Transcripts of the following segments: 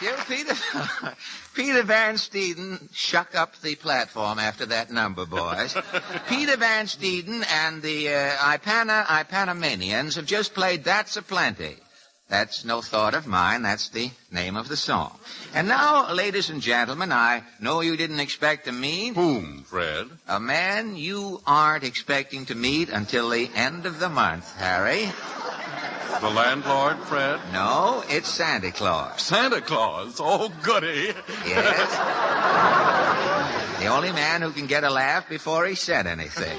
Thank you, Peter. Peter Van Steeden, shuck up the platform after that number, boys. Peter Van Steeden and the Ipanamanians have just played That's a Plenty. That's no thought of mine. That's the name of the song. And now, ladies and gentlemen, I know you didn't expect to meet... Whom, Fred? A man you aren't expecting to meet until the end of the month, Harry. The landlord, Fred? No, it's Santa Claus. Santa Claus? Oh, goody. Yes. The only man who can get a laugh before he said anything.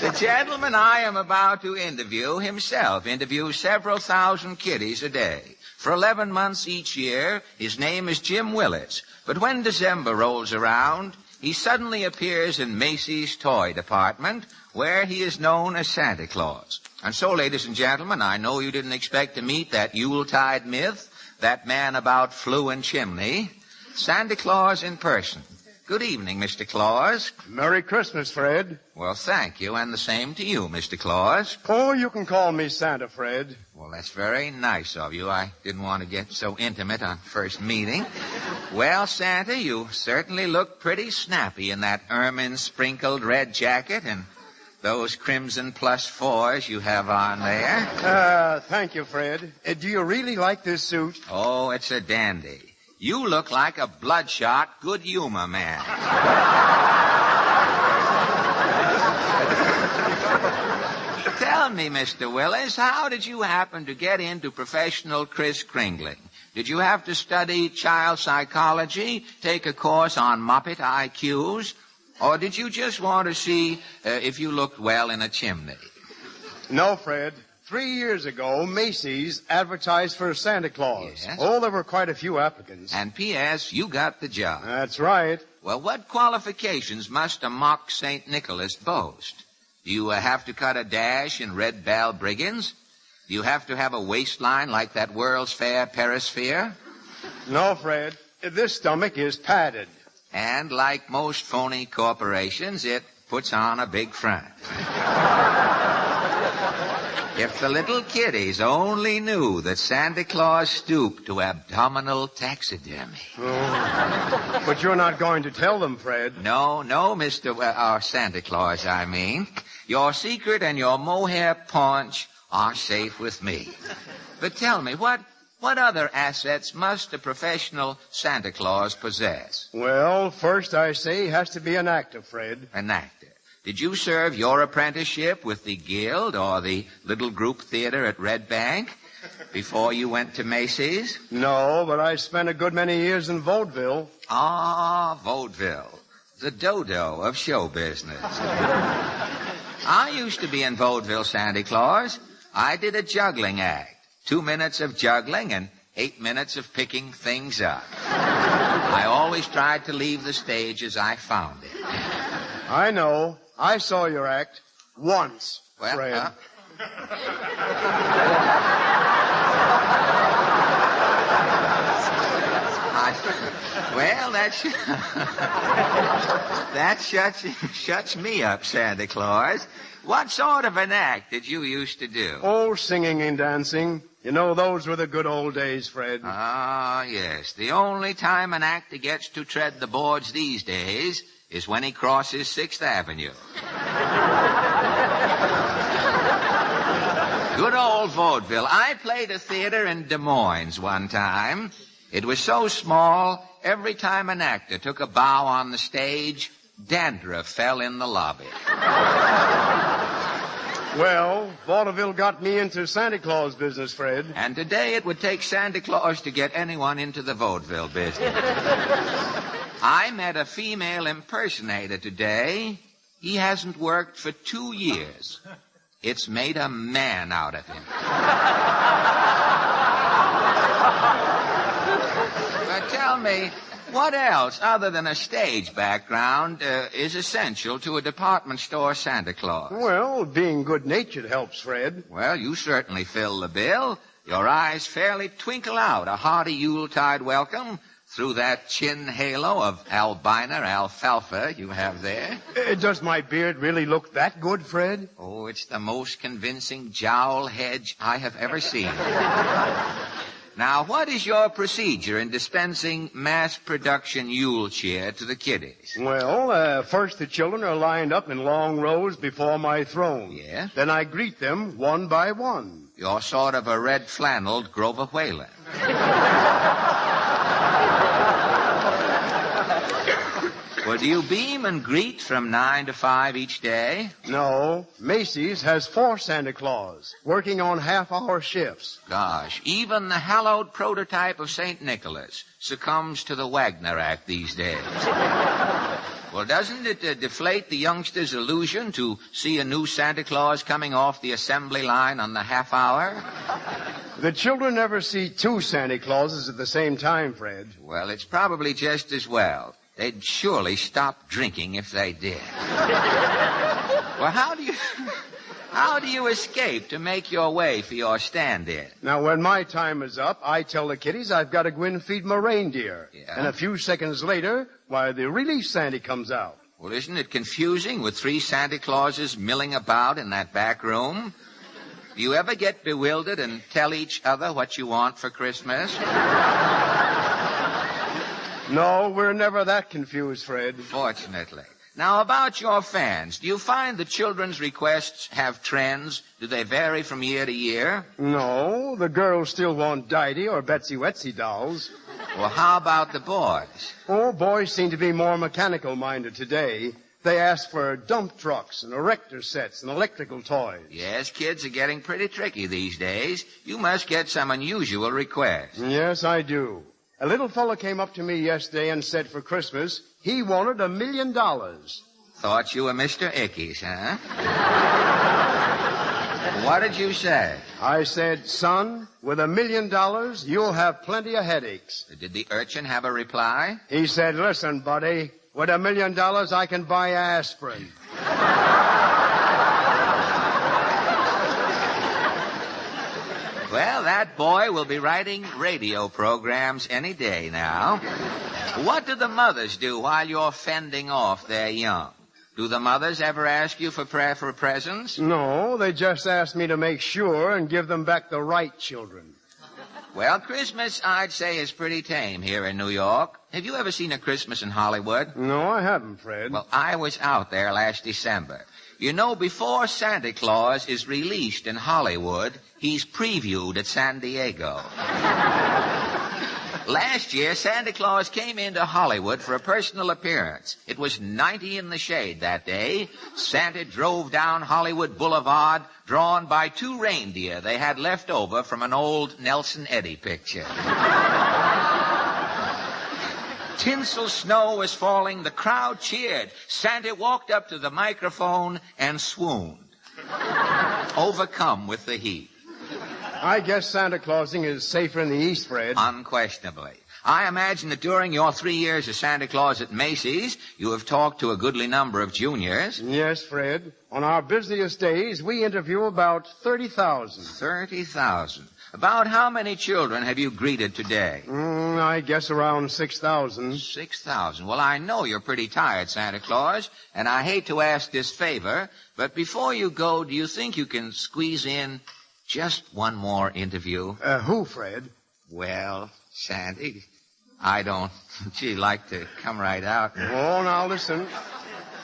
The gentleman I am about to interview himself interviews several thousand kiddies a day. For 11 months each year, his name is Jim Willis. But when December rolls around, he suddenly appears in Macy's toy department, where he is known as Santa Claus. And so, ladies and gentlemen, I know you didn't expect to meet that Yuletide myth, that man about flue and chimney, Santa Claus in person. Good evening, Mr. Claus. Merry Christmas, Fred. Well, thank you, and the same to you, Mr. Claus. Oh, you can call me Santa, Fred. Well, that's very nice of you. I didn't want to get so intimate on first meeting. Well, Santa, you certainly look pretty snappy in that ermine-sprinkled red jacket and those crimson +4s you have on there. Thank you, Fred. Do you really like this suit? Oh, it's a dandy. You look like a bloodshot, good humor man. Tell me, Mr. Willis, how did you happen to get into professional kris-kringling? Did you have to study child psychology, take a course on Muppet IQs, or did you just want to see if you looked well in a chimney? No, Fred. 3 years ago, Macy's advertised for Santa Claus. Yes? Oh, there were quite a few applicants. And P.S., you got the job. That's right. Well, what qualifications must a mock St. Nicholas boast? Do you have to cut a dash in Red Balbriggans? Do you have to have a waistline like that World's Fair Perisphere? No, Fred. This stomach is padded. And like most phony corporations, it puts on a big front. If the little kiddies only knew that Santa Claus stooped to abdominal taxidermy. Oh. But you're not going to tell them, Fred. No, Mr. Santa Claus, I mean. Your secret and your mohair paunch are safe with me. But tell me, what other assets must a professional Santa Claus possess? Well, first I say he has to be an actor, Fred. An actor. Did you serve your apprenticeship with the Guild or the Little Group Theater at Red Bank before you went to Macy's? No, but I spent a good many years in vaudeville. Ah, vaudeville. The dodo of show business. I used to be in vaudeville, Santa Claus. I did a juggling act. 2 minutes of juggling and 8 minutes of picking things up. I always tried to leave the stage as I found it. I know. I saw your act once, Well, Fred. That shuts me up, Santa Claus. What sort of an act did you used to do? Oh, singing and dancing. You know, those were the good old days, Fred. Ah, yes. The only time an actor gets to tread the boards these days is when he crosses 6th Avenue. Good old vaudeville. I played a theater in Des Moines one time. It was so small, every time an actor took a bow on the stage, dandruff fell in the lobby. Well, vaudeville got me into Santa Claus business, Fred. And today it would take Santa Claus to get anyone into the vaudeville business. I met a female impersonator today. He hasn't worked for 2 years. It's made a man out of him. But tell me, what else, other than a stage background, is essential to a department store Santa Claus? Well, being good-natured helps, Fred. Well, you certainly fill the bill. Your eyes fairly twinkle out a hearty Yuletide welcome through that chin halo of albino alfalfa you have there. Does my beard really look that good, Fred? Oh, it's the most convincing jowl hedge I have ever seen. Now, what is your procedure in dispensing mass production Yule cheer to the kiddies? Well, first the children are lined up in long rows before my throne. Yes? Then I greet them one by one. You're sort of a red-flanneled Grover Whalen. Well, do you beam and greet from 9 to 5 each day? No, Macy's has 4 Santa Claus, working on half-hour shifts. Gosh, even the hallowed prototype of St. Nicholas succumbs to the Wagner Act these days. Well, doesn't it deflate the youngsters' illusion to see a new Santa Claus coming off the assembly line on the half hour? The children never see 2 Santa Clauses at the same time, Fred. Well, it's probably just as well. They'd surely stop drinking if they did. Well, how do you escape to make your way for your stand-in? Now, when my time is up, I tell the kiddies I've got to go in and feed my reindeer. Yeah? And a few seconds later, why, the relief Santa comes out. Well, isn't it confusing with 3 Santa Clauses milling about in that back room? Do you ever get bewildered and tell each other what you want for Christmas? No, we're never that confused, Fred. Fortunately. Now, about your fans, do you find the children's requests have trends? Do they vary from year to year? No, the girls still want Didey or Betsy Wetsy dolls. Well, how about the boys? Oh, boys seem to be more mechanical-minded today. They ask for dump trucks and erector sets and electrical toys. Yes, kids are getting pretty tricky these days. You must get some unusual requests. Yes, I do. A little fellow came up to me yesterday and said for Christmas he wanted $1 million. Thought you were Mr. Ickes, huh? What did you say? I said, son, with $1 million, you'll have plenty of headaches. Did the urchin have a reply? He said, listen, buddy, with $1 million, I can buy aspirin. Well, that boy will be writing radio programs any day now. What do the mothers do while you're fending off their young? Do the mothers ever ask you for presents? No, they just asked me to make sure and give them back the right children. Well, Christmas, I'd say, is pretty tame here in New York. Have you ever seen a Christmas in Hollywood? No, I haven't, Fred. Well, I was out there last December. You know, before Santa Claus is released in Hollywood, he's previewed at San Diego. Last year, Santa Claus came into Hollywood for a personal appearance. It was 90 in the shade that day. Santa drove down Hollywood Boulevard, drawn by 2 reindeer they had left over from an old Nelson Eddy picture. Tinsel snow was falling. The crowd cheered. Santa walked up to the microphone and swooned, overcome with the heat. I guess Santa Clausing is safer in the East, Fred. Unquestionably. I imagine that during your 3 years as Santa Claus at Macy's, you have talked to a goodly number of juniors. Yes, Fred. On our busiest days, we interview about 30,000. 30,000. About how many children have you greeted today? I guess around 6,000. 6,000. Well, I know you're pretty tired, Santa Claus, and I hate to ask this favor, but before you go, do you think you can squeeze in just one more interview? Who, Fred? Well, Sandy, I don't, like to come right out. Oh, now listen.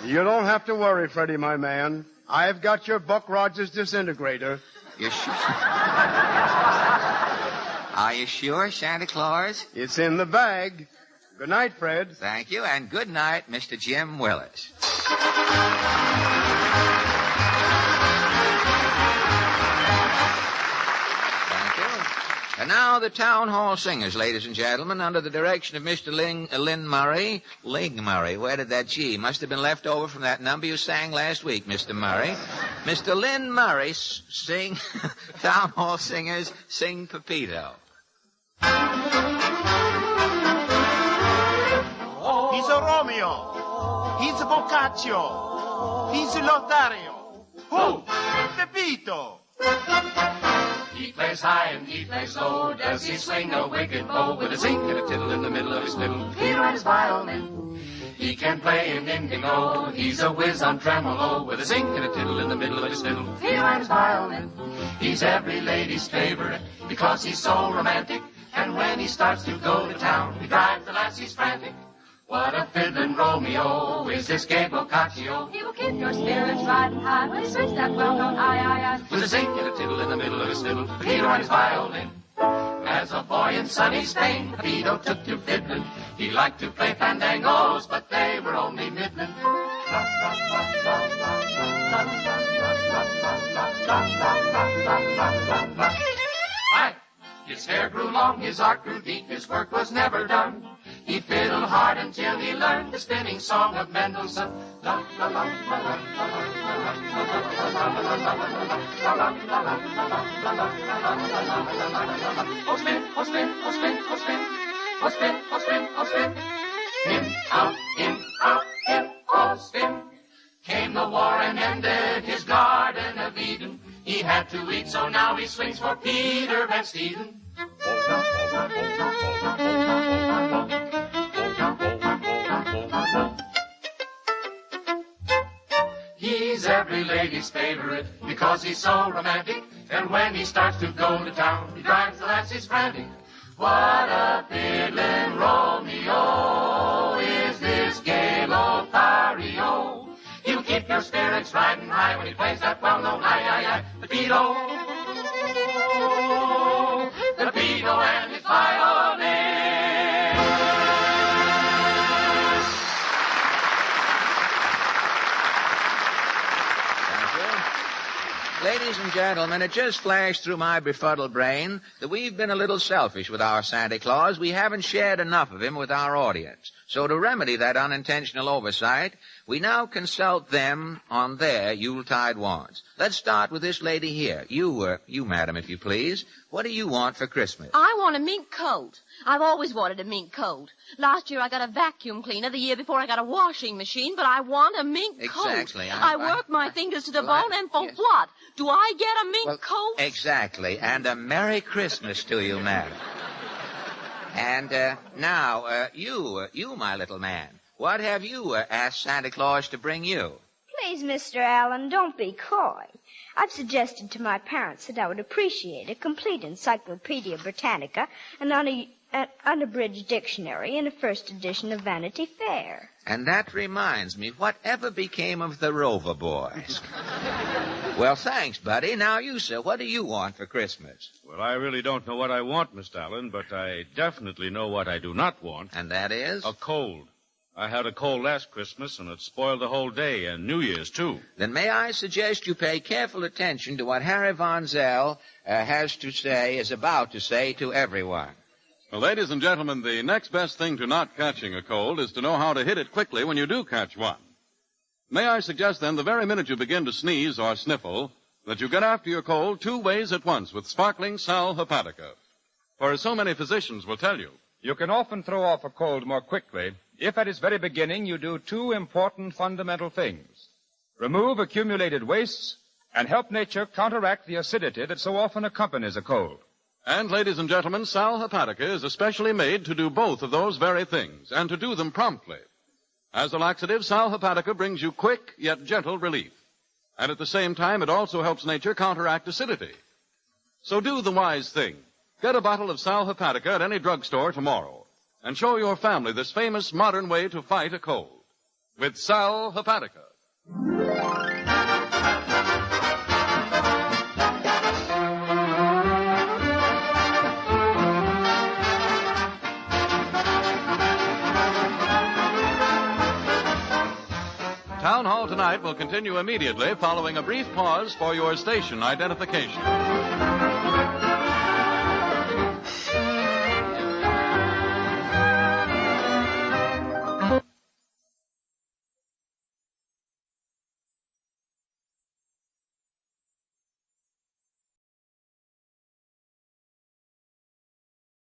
You don't have to worry, Freddie, my man. I've got your Buck Rogers disintegrator. You sure? Are you sure, Santa Claus? It's in the bag. Good night, Fred. Thank you, and good night, Mr. Jim Willis. Thank you. And now the Town Hall Singers, ladies and gentlemen, under the direction of Mr. Lynn Murray. Ling Murray, where did that G? Must have been left over from that number you sang last week, Mr. Murray. Mr. Lynn Murray, sing, Town Hall Singers, sing Pepito. He's a Romeo. He's a Boccaccio. He's a Lothario. Who? Pepito. He plays high and he plays low. Does he swing a wicked bow with a zing and a tiddle in the middle of his fiddle? Peter and his violin. He can play an indigo. He's a whiz on tremolo with a zing and a tiddle in the middle of his fiddle. Peter and his violin. He's every lady's favorite because he's so romantic. And when he starts to go to town, he drives the lassies frantic. What a fiddlin' Romeo is this gay Boccaccio. He will keep your spirits riding high when he swings that well-known aye. With a zing and a tiddle in the middle of his fiddle, Peter on his violin. As a boy in sunny Spain, Peter took to fiddling. He liked to play fandangos, but they were only middling. Hi! His hair grew long, his art grew deep, his work was never done. He fiddled hard until he learned the spinning song of Mendelssohn. Oh, spin, oh, spin, oh, spin, oh, spin, oh, spin, oh, spin, oh, spin. In, out, oh, spin. Came the war and ended his Garden of Eden. He had to eat, so now he swings for Peter Van Steeden. He's every lady's favorite because he's so romantic. And when he starts to go to town, he drives the lassies frantic. What a fiddlin' Romeo is this gay Lothario. He'll keep your spirits riding high when he plays that well-known aye. The Beto and his violin. Ladies and gentlemen, it just flashed through my befuddled brain that we've been a little selfish with our Santa Claus. We haven't shared enough of him with our audience. So to remedy that unintentional oversight, we now consult them on their Yuletide wants. Let's start with this lady here. You, madam, if you please. What do you want for Christmas? I want a mink coat. I've always wanted a mink coat. Last year I got a vacuum cleaner. The year before I got a washing machine. But I want a mink coat. Exactly. I work my fingers to the bone, and for what? Do I get a mink coat? Exactly. And a Merry Christmas to you, madam. And now, you, my little man, what have you asked Santa Claus to bring you? Please, Mr. Allen, don't be coy. I've suggested to my parents that I would appreciate a complete Encyclopedia Britannica, an unabridged dictionary, and a first edition of Vanity Fair. And that reminds me, whatever became of the Rover Boys? Well, thanks, buddy. Now you, sir, what do you want for Christmas? Well, I really don't know what I want, Mr. Allen, but I definitely know what I do not want. And that is? A cold. I had a cold last Christmas, and it spoiled the whole day, and New Year's, too. Then may I suggest you pay careful attention to what Harry Von Zell is about to say to everyone. Well, ladies and gentlemen, the next best thing to not catching a cold is to know how to hit it quickly when you do catch one. May I suggest, then, the very minute you begin to sneeze or sniffle, that you get after your cold 2 ways at once with sparkling Sal Hepatica. For as so many physicians will tell you, you can often throw off a cold more quickly if at its very beginning you do 2 important fundamental things. Remove accumulated wastes and help nature counteract the acidity that so often accompanies a cold. And, ladies and gentlemen, Sal Hepatica is especially made to do both of those very things, and to do them promptly. As a laxative, Sal Hepatica brings you quick yet gentle relief. And at the same time, it also helps nature counteract acidity. So do the wise thing. Get a bottle of Sal Hepatica at any drugstore tomorrow, and show your family this famous modern way to fight a cold. With Sal Hepatica. Town Hall tonight will continue immediately following a brief pause for your station identification.